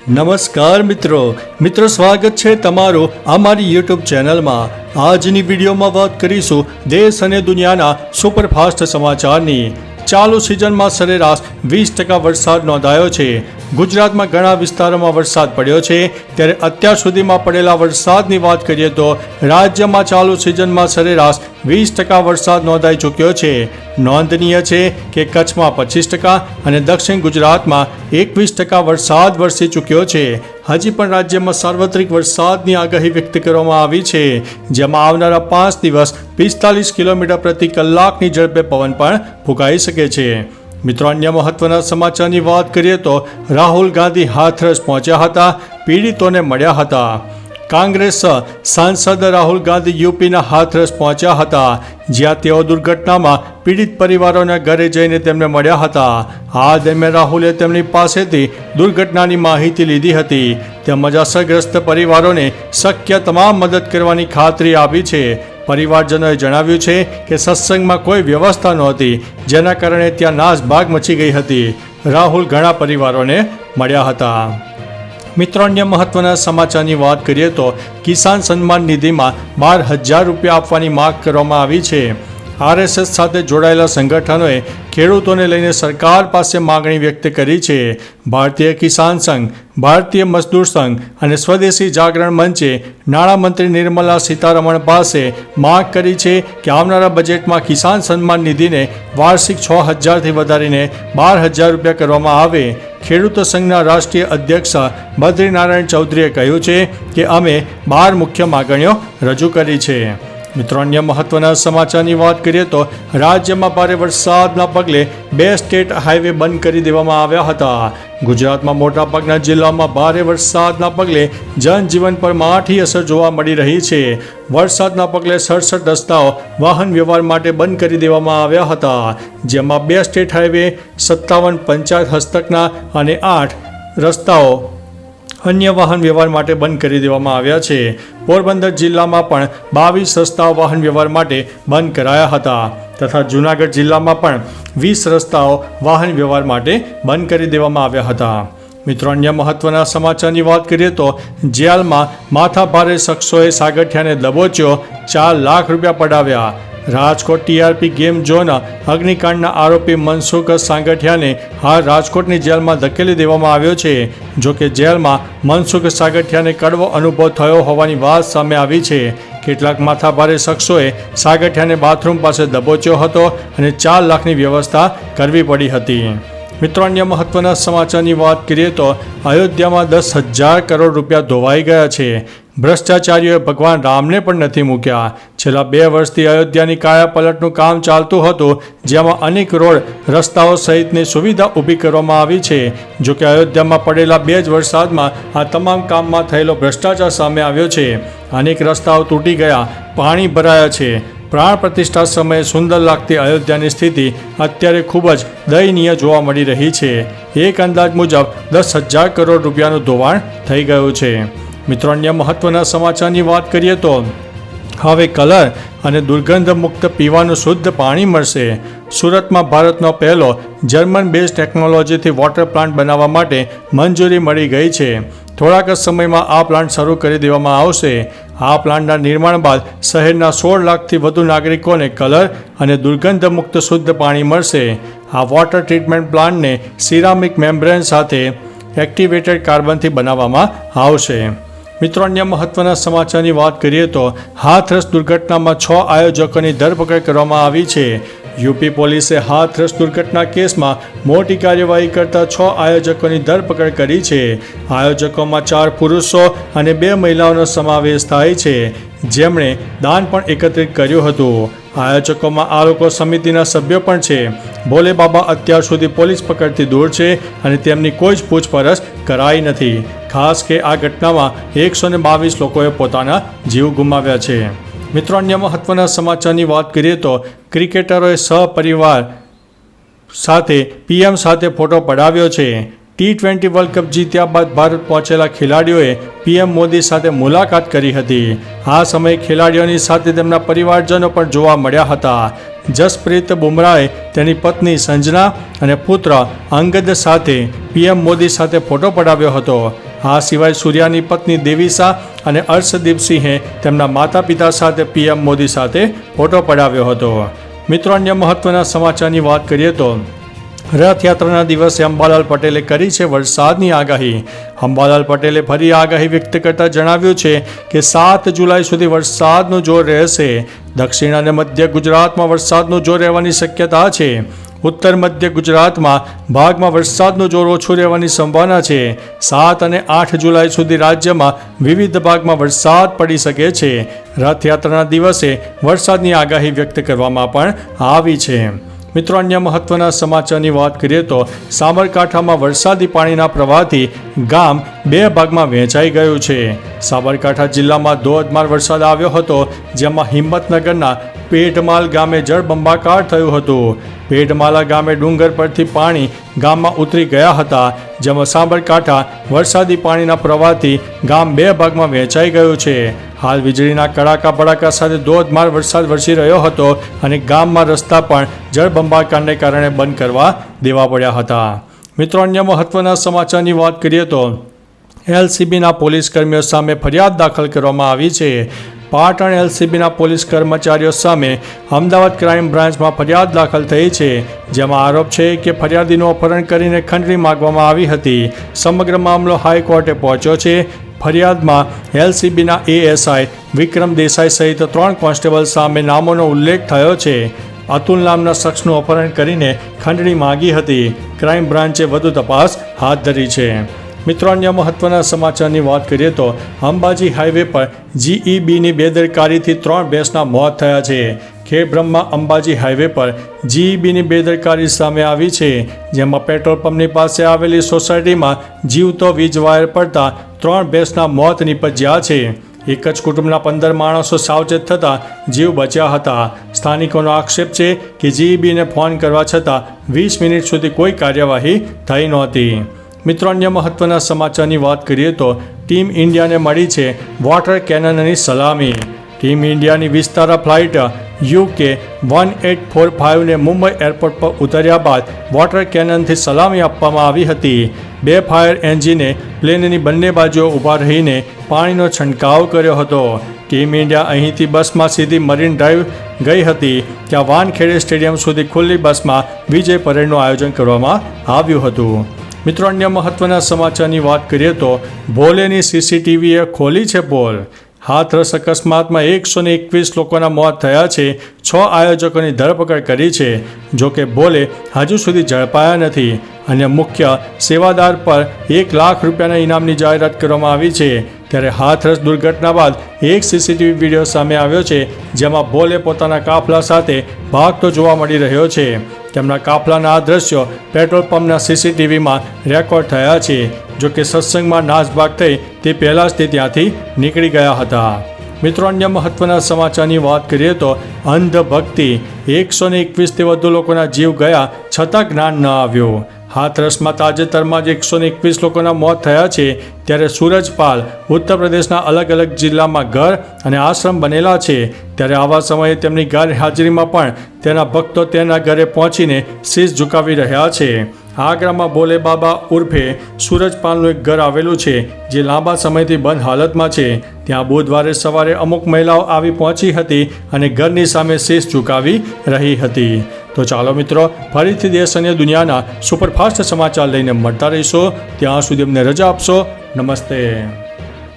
નમસ્કાર મિત્રો સ્વાગત છે તમારું અમારી યુટ્યુબ ચેનલમાં। આજની વિડીયોમાં વાત કરીશું દેશ અને દુનિયાના સુપરફાસ્ટ સમાચારની। ચાલુ સિઝનમાં સરેરાશ 20% વરસાદ નોંધાયો છે। ગુજરાતમાં ઘણા વિસ્તારોમાં વરસાદ પડ્યો છે, ત્યારે અત્યાર સુધીમાં પડેલા વરસાદની વાત કરીએ તો રાજ્યમાં ચાલુ સિઝનમાં સરેરાશ 20% વરસાદ નોંધાઈ ચૂક્યો છે। નોંધનીય છે કે કચ્છમાં 25% અને દક્ષિણ ગુજરાતમાં 21% વરસાદ વરસી ચૂક્યો છે। હજી પણ રાજ્યમાં સાર્વત્રિક વરસાદની આગાહી વ્યક્ત કરવામાં આવી છે, જેમાં આવનારા 5 દિવસ 45 કિલોમીટર પ્રતિ કલાકની ઝડપે પવન પણ ફૂંકાઈ શકે છે। મિત્રો, અન્ય મહત્વના સમાચારની વાત કરીએ તો રાહુલ ગાંધી હાથરસ પહોંચ્યા હતા, પીડિતોને મળ્યા હતા। કોંગ્રેસ સાંસદ રાહુલ ગાંધી યુપીના હાથરસ પહોંચ્યા હતા, જ્યાં તેઓ દુર્ઘટનામાં પીડિત પરિવારોના ઘરે જઈને તેમને મળ્યા હતા। આ દરમિયાન રાહુલે તેમની પાસેથી દુર્ઘટનાની માહિતી લીધી હતી, તેમજ અસરગ્રસ્ત પરિવારોને શક્ય તમામ મદદ કરવાની ખાતરી આપી છે। પરિવારજનોએ જણાવ્યું છે કે સત્સંગમાં કોઈ વ્યવસ્થા નહોતી, જેના કારણે ત્યાં નાસભાગ મચી ગઈ હતી। રાહુલ ઘણા પરિવારોને મળ્યા હતા। મિત્રો, અન્ય મહત્વના સમાચારની વાત કરીએ તો કિસાન સન્માન નિધિમાં 12,000 રૂપિયા આપવાની માંગ કરવામાં આવી છે। આરએસએસ સાથે જોડાયેલા સંગઠનોએ ખેડૂતોને લઈને સરકાર પાસે માગણી વ્યક્ત કરી છે। ભારતીય કિસાન સંઘ, ભારતીય મજદૂર સંઘ અને સ્વદેશી જાગરણ મંચે નાણામંત્રી નિર્મલા સીતારમણ પાસે માંગ કરી છે કે આવનારા બજેટમાં કિસાન સન્માન નિધિને વાર્ષિક 6,000થી વધારીને 12,000 રૂપિયા કરવામાં આવે। ખેડૂત સંઘના રાષ્ટ્રીય અધ્યક્ષ બદ્રીનારાયણ ચૌધરીએ કહ્યું છે કે અમે 12 મુખ્ય માગણીઓ રજૂ કરી છે। મિત્રો, અન્ય મહત્વના સમાચારની વાત કરીએ તો રાજ્યમાં ભારે વરસાદના પગલે 2 સ્ટેટ હાઈવે બંધ કરી દેવામાં આવ્યા હતા। ગુજરાતમાં મોટાભાગના જિલ્લામાં ભારે વરસાદના પગલે જનજીવન પર માઠી અસર જોવા મળી રહી છે। વરસાદના પગલે 67 રસ્તાઓ વાહન વ્યવહાર માટે બંધ કરી દેવામાં આવ્યા હતા, જેમાં 2 સ્ટેટ હાઈવે, 57 પંચાયત હસ્તકના અને 8 રસ્તાઓ અન્ય વાહન વ્યવહાર માટે બંધ કરી દેવામાં આવ્યા છે। પોરબંદર જિલ્લામાં પણ 22 રસ્તાઓ વાહન વ્યવહાર માટે બંધ કરાયા હતા, તથા જૂનાગઢ જિલ્લામાં પણ 20 રસ્તાઓ વાહન વ્યવહાર માટે બંધ કરી દેવામાં આવ્યા હતા। મિત્રો, અન્ય મહત્વના સમાચારની વાત કરીએ તો જેલમાં માથાભારે શખ્સોએ સાગઠિયાને દબોચ્યો, 4 લાખ રૂપિયા પડાવ્યા। રાજકોટ ટીઆરપી ગેમ ઝોન અગ્નિકાંડના આરોપી મનસુખ સાગઠિયાને હાલ રાજકોટની જેલમાં ધકેલી દેવામાં આવ્યો છે। જોકે જેલમાં મનસુખ સાગઠિયાને કડવો અનુભવ થયો હોવાની વાત સામે આવી છે। કેટલાક માથાભારે શખ્સોએ સાગઠિયાને બાથરૂમ પાસે દબોચ્યો હતો અને 4 લાખની વ્યવસ્થા કરવી પડી હતી। મિત્રો, અન્ય મહત્વના સમાચારની વાત કરીએ તો અયોધ્યામાં 10,000 કરોડ રૂપિયા ધોવાઈ ગયા છે। ભ્રષ્ટાચારીઓએ ભગવાન રામને પણ નથી મૂક્યા। છેલ્લા 2 વર્ષથી અયોધ્યાની કાયાપલટનું કામ ચાલતું હતું, જેમાં અનેક રોડ, રસ્તાઓ સહિતની સુવિધા ઊભી કરવામાં આવી છે। જોકે અયોધ્યામાં પડેલા 2 જ વરસાદમાં આ તમામ કામમાં થયેલો ભ્રષ્ટાચાર સામે આવ્યો છે। અનેક રસ્તાઓ તૂટી ગયા, પાણી ભરાયા છે। પ્રાણ પ્રતિષ્ઠા સમયે સુંદર લાગતી અયોધ્યાની સ્થિતિ અત્યારે ખૂબ જ દયનીય જોવા મળી રહી છે। એક અંદાજ મુજબ 10,000 કરોડ રૂપિયાનું ધોવાણ થઈ ગયું છે। મિત્રો, અન્ય મહત્વના સમાચારની વાત કરીએ તો હવે કલર અને દુર્ગંધ મુક્ત પીવાનું શુદ્ધ પાણી મળશે। સુરતમાં ભારતનો પહેલો જર્મન બેઝ ટેકનોલોજીથી વોટર પ્લાન્ટ બનાવવા માટે મંજૂરી મળી ગઈ છે। થોડાક જ સમયમાં આ પ્લાન્ટ શરૂ કરી દેવામાં આવશે। આ પ્લાન્ટના નિર્માણ બાદ શહેરના 16 લાખથી વધુ નાગરિકોને કલર અને દુર્ગંધ મુક્ત શુદ્ધ પાણી મળશે। આ વોટર ટ્રીટમેન્ટ પ્લાન્ટને સિરામિક મેમ્બ્રેન સાથે એક્ટિવેટેડ કાર્બનથી બનાવવામાં આવશે। મિત્રો, અન્ય મહત્વના સમાચારની વાત કરીએ તો હાથરસ દુર્ઘટનામાં 6 આયોજકોની ધરપકડ કરવામાં આવી છે। યુપી પોલીસે હાથરસ દુર્ઘટના કેસમાં મોટી કાર્યવાહી કરતા 6 આયોજકોની ધરપકડ કરી છે। આયોજકોમાં 4 પુરુષો અને 2 મહિલાઓનો સમાવેશ થાય છે, જેમણે દાન પણ એકત્રિત કર્યું હતું। આયોજકોમાં આ લોકો સમિતિના સભ્યો પણ છે। ભોલે બાબા અત્યાર સુધી પોલીસ પકડથી દૂર છે અને તેમની કોઈ જ પૂછપરછ કરાઈ નથી। ખાસ કે આ ઘટનામાં 122 લોકોએ પોતાના જીવ ગુમાવ્યા છે। મિત્રો, અન્ય મહત્વના સમાચારની વાત કરીએ તો ક્રિકેટરોએ સહપરિવાર સાથે પીએમ સાથે ફોટો પડાવ્યો છે। T20 વર્લ્ડ કપ જીત્યા બાદ ભારત પહોંચેલા ખેલાડીઓએ પીએમ મોદી સાથે મુલાકાત કરી હતી। આ સમયે ખેલાડીઓની સાથે તેમના પરિવારજનો પણ જોવા મળ્યા હતા। જસપ્રીત બુમરાહે તેની પત્ની સંજના અને પુત્ર અંગદ સાથે પીએમ મોદી સાથે ફોટો પડાવ્યો હતો। આ સિવાય સૂર્યાની પત્ની દેવીસા અને અર્શદીપસિંહે તેમના માતા પિતા સાથે પીએમ મોદી સાથે ફોટો પડાવ્યો હતો. મિત્રો, અન્ય મહત્વના સમાચારની વાત કરીએ તો રથયાત્રાના દિવસે અંબાલાલ પટેલે કરી છે વરસાદની આગાહી. અંબાલાલ પટેલે ફરી આગાહી વ્યક્ત કરતા જણાવ્યું છે કે 7 જુલાઈ સુધી વરસાદનું જોર રહેશે. દક્ષિણ અને મધ્ય ગુજરાતમાં વરસાદનું જોર રહેવાની શક્યતા છે. ઉત્તર મધ્ય ગુજરાતમાં ભાગમાં વરસાદનું જોર ઓછું રહેવાની સંભાવના છે. 7 અને 8 જુલાઈ સુધી રાજ્યમાં વિવિધ ભાગમાં વરસાદ પડી શકે છે. રથયાત્રાના દિવસે વરસાદની આગાહી વ્યક્ત કરવામાં પણ આવી છે. મિત્રો, અન્ય મહત્વના સમાચારની વાત કરીએ તો સાબરકાંઠામાં વરસાદી પાણીના પ્રવાહથી ગામ 2 ભાગમાં વહેંચાઈ ગયું છે. સાબરકાંઠા જિલ્લામાં ધોધમાર વરસાદ આવ્યો હતો, જેમાં હિંમતનગરના પેટમાલ ગામે જળબંબાકાર થયું હતું. પેટમાલા ગામે ડુંગર પરથી પાણી ગામમાં ઉતરી ગયા હતા, જેમાં સાબરકાંઠા વરસાદી પાણીના પ્રવાહથી ગામ 2 ભાગમાં વહેંચાઈ ગયું છે. હાલ વીજળીના કડાકા ભડાકા સાથે ધોધમાર વરસાદ વરસી રહ્યો હતો અને ગામમાં રસ્તા પણ જળબંબાકારને કારણે બંધ કરવા દેવા પડ્યા હતા. મિત્રો, અન્ય મહત્વના સમાચારની વાત કરીએ તો એલસીબીના પોલીસ કર્મીઓ સામે ફરિયાદ દાખલ કરવામાં આવી છે. પાટણ એલસીબીના પોલીસ કર્મચારીઓ સામે અમદાવાદ ક્રાઇમ બ્રાન્ચમાં ફરિયાદ દાખલ થઈ છે, જેમાં આરોપ છે કે ફરિયાદીનું અપહરણ કરીને ખંડણી માંગવામાં આવી હતી. સમગ્ર મામલો હાઈકોર્ટે પહોંચ્યો છે. ફરિયાદમાં એલસીબીના એએસઆઈ વિક્રમ દેસાઈ સહિત 3 કોન્સ્ટેબલ સામે નામોનો ઉલ્લેખ થયો છે. અતુલ નામના શખ્સનું અપહરણ કરીને ખંડણી માંગી હતી. ક્રાઇમ બ્રાન્ચે વધુ તપાસ હાથ ધરી છે. મિત્રો, અન્ય મહત્વના સમાચારની વાત કરીએ તો અંબાજી હાઈવે પર જીઈબીની બેદરકારીથી 3 ભેંસના મોત થયા છે. ખેડબ્રહ્મા અંબાજી હાઈવે પર જીઈબીની બેદરકારી સામે આવી છે, જેમાં પેટ્રોલ પંપની પાસે આવેલી સોસાયટીમાં જીવતો વીજ વાયર પડતા 3 ભેંસના મોત નીપજ્યા છે. એક જ કુટુંબના 15 માણસો સાવચેત થતાં જીવ બચ્યા હતા. સ્થાનિકોનો આક્ષેપ છે કે જીઈબીને ફોન કરવા છતાં 20 મિનિટ સુધી કોઈ કાર્યવાહી થઈ નહોતી. મિત્રો, અન્ય મહત્વના સમાચારની વાત કરીએ તો ટીમ ઇન્ડિયાને મળી છે વોટર કેનનની સલામી. ટીમ ઇન્ડિયાની Vistara flight UK 1845ને Mumbai airport પર ઉતર્યા બાદ વોટર કેનનથી સલામી આપવામાં આવી હતી. 2 ફાયર એન્જિને પ્લેનની બંને બાજુએ ઊભા રહીને પાણીનો છંટકાવ કર્યો હતો. ટીમ ઇન્ડિયા અહીંથી બસમાં સીધી મરીન ડ્રાઈવ ગઈ હતી. ત્યાં વાનખેડે સ્ટેડિયમ સુધી ખુલ્લી બસમાં વિજય પરેડનું આયોજન કરવામાં આવ્યું હતું. મિત્રો, અન્ય મહત્વના સમાચારની વાત કરીએ તો ભોલેની સીસીટીવીએ ખોલી છે પોલ. હાથરસ અકસ્માતમાં 121 લોકોના મોત થયા છે. 6 આયોજકોની ધરપકડ કરી છે. જોકે ભોલે હજુ સુધી ઝડપાયા નથી અને મુખ્ય સેવાદાર પર 1 લાખ રૂપિયાના ઇનામની જાહેરાત કરવામાં આવી છે. ત્યારે હાથરસ દુર્ઘટના બાદ એક સીસીટીવી વિડીયો સામે આવ્યો છે, જેમાં ભોલે પોતાના કાફલા સાથે ભાગતો જોવા મળી રહ્યો છે. તેમના કાફલાના આ દ્રશ્યો પેટ્રોલ પંપના સીસીટીવીમાં રેકોર્ડ થયા છે. જોકે સત્સંગમાં નાસભાગ થઈ તે પહેલાં જ તે ત્યાંથી નીકળી ગયા હતા. મિત્રો, અન્ય મહત્વના સમાચારની વાત કરીએ તો અંધભક્તિ 121થી વધુ લોકોના જીવ ગયા છતાં જ્ઞાન ન આવ્યું. હાથરસમાં તાજેતરમાં જ 121 લોકોના મોત થયા છે. ત્યારે સૂરજપાલ ઉત્તર પ્રદેશના અલગ અલગ જિલ્લામાં ઘર અને આશ્રમ બનેલા છે. ત્યારે આવા સમયે તેમની ગેરહાજરીમાં પણ તેના ભક્તો તેના ઘરે પહોંચીને શીશ ઝુકાવી રહ્યા છે. આગ્રામાં ભોલે બાબા ઉર્ફે સૂરજપાલનું એક ઘર આવેલું છે, જે લાંબા સમયથી બંધ હાલતમાં છે. ત્યાં બુધવારે સવારે અમુક મહિલાઓ આવી પહોંચી હતી અને ઘરની સામે શીશ ઝુકાવી રહી હતી. તો ચાલો મિત્રો, ફરીથી દેશ અને દુનિયાના સુપરફાસ્ટ સમાચાર લઈને મળતા રહીશો. ત્યાં સુધી અમને રજા આપશો. નમસ્તે.